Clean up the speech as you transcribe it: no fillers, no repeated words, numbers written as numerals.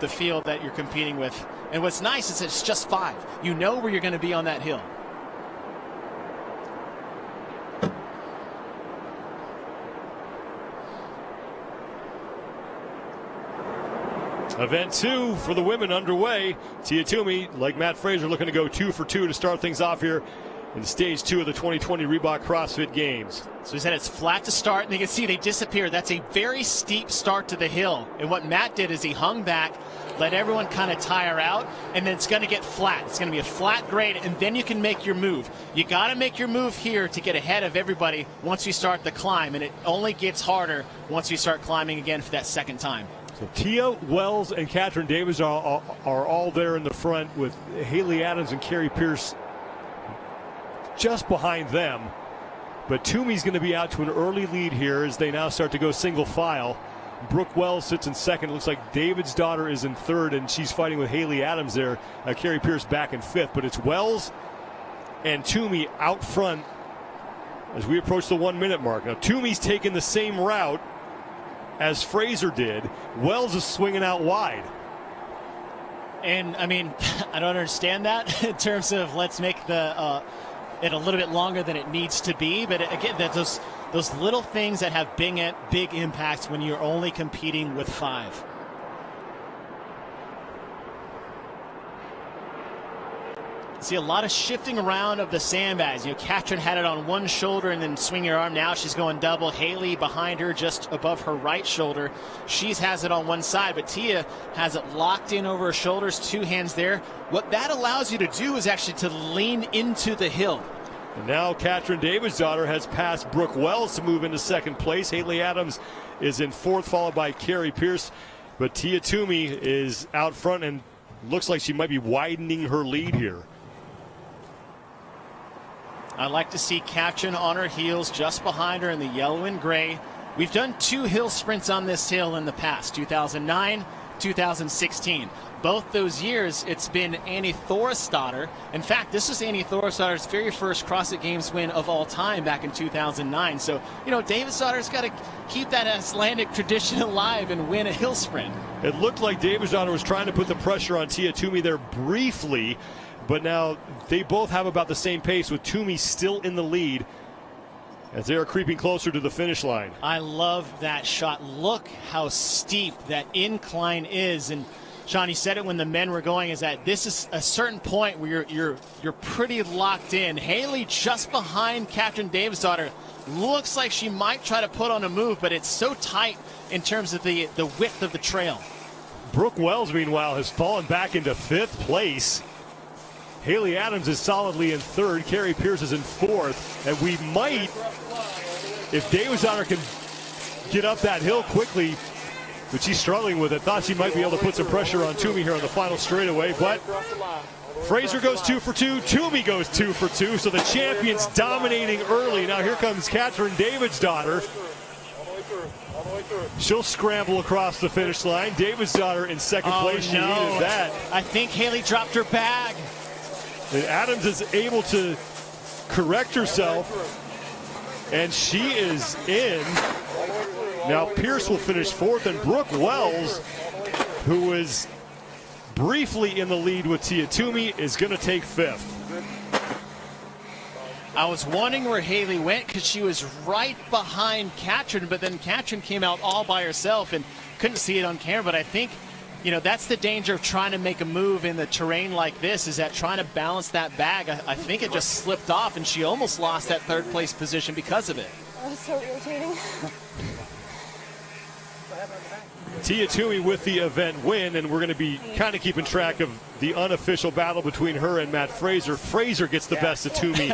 the field that you're competing with. And what's nice is it's just 5. You know where you're going to be on that hill. Event 2 for the women underway. Tia Toomey, like Matt Fraser, looking to go 2 for 2 to start things off here in stage 2 of the 2020 Reebok CrossFit Games. So he said it's flat to start, and you can see they disappear. That's a very steep start to the hill. And what Matt did is he hung back, let everyone kind of tire out, and then it's going to get flat. It's going to be a flat grade, and then you can make your move. You got to make your move here to get ahead of everybody once you start the climb, and it only gets harder once you start climbing again for that second time. So Tia, Wells, and Katrin Davis are all there in the front, with Haley Adams and Carrie Pierce just behind them. But Toomey's going to be out to an early lead here as they now start to go single file. Brooke Wells sits in second. It looks like David's daughter is in third, and she's fighting with Haley Adams there. Carrie Pierce back in fifth. But it's Wells and Toomey out front as we approach the 1 minute mark. Now Toomey's taking the same route as Fraser did. Wells is swinging out wide. And I mean, I don't understand that in terms of let's make the it a little bit longer than it needs to be. But again, those little things that have big impacts when you're only competing with 5. See a lot of shifting around of the sandbags. You know, Katrin had it on one shoulder and then swing your arm. Now she's going double. Haley behind her just above her right shoulder. She has it on one side, but Tia has it locked in over her shoulders, 2 hands there. What that allows you to do is actually to lean into the hill. And now Katrin Davis' daughter has passed Brooke Wells to move into second place. Haley Adams is in fourth, followed by Carrie Pierce. But Tia Toomey is out front and looks like she might be widening her lead here. I like to see Katrin on her heels just behind her in the yellow and gray. We've done 2 hill sprints on this hill in the past, 2009, 2016. Both those years, it's been Annie Thorisdottir. In fact, this is Annie Thorisdottir's very first CrossFit Games win of all time back in 2009. So, you know, Davisdottir's got to keep that Icelandic tradition alive and win a hill sprint. It looked like Davisdottir was trying to put the pressure on Tia Toomey there briefly, but now they both have about the same pace, with Toomey still in the lead as they are creeping closer to the finish line. I love that shot. Look how steep that incline is. And Sean, you said it when the men were going, is that this is a certain point where you're pretty locked in. Haley just behind Katrin Davisdottir. Looks like she might try to put on a move, but it's so tight in terms of the width of the trail. Brooke Wells, meanwhile, has fallen back into 5th place. Haley Adams is solidly in 3rd. Carrie Pierce is in 4th. And we might, if Davisdottir can get up that hill quickly, but she's struggling with it. Thought she might be able to put some pressure on Toomey here on the final straightaway, but Fraser goes 2 for 2. Toomey goes 2 for 2. So the champion's dominating early. Now here comes Katrin Davisdottir. She'll scramble across the finish line. Davisdottir in second place. She needed that. I think Haley dropped her bag. And Adams is able to correct herself, and she is in. Now Pierce will finish 4th, and Brooke Wells, who was briefly in the lead with Tia Toomey, is going to take 5th. I was wondering where Haley went because she was right behind Katrin, but then Katrin came out all by herself and couldn't see it on camera. But I think, you know, that's the danger of trying to make a move in the terrain like this, is that trying to balance that bag. I think it just slipped off, and she almost lost that 3rd place position because of it. That was so irritating. Tia Toomey with the event win, and we're going to be kind of keeping track of the unofficial battle between her and Matt Fraser. Fraser gets the best of Toomey.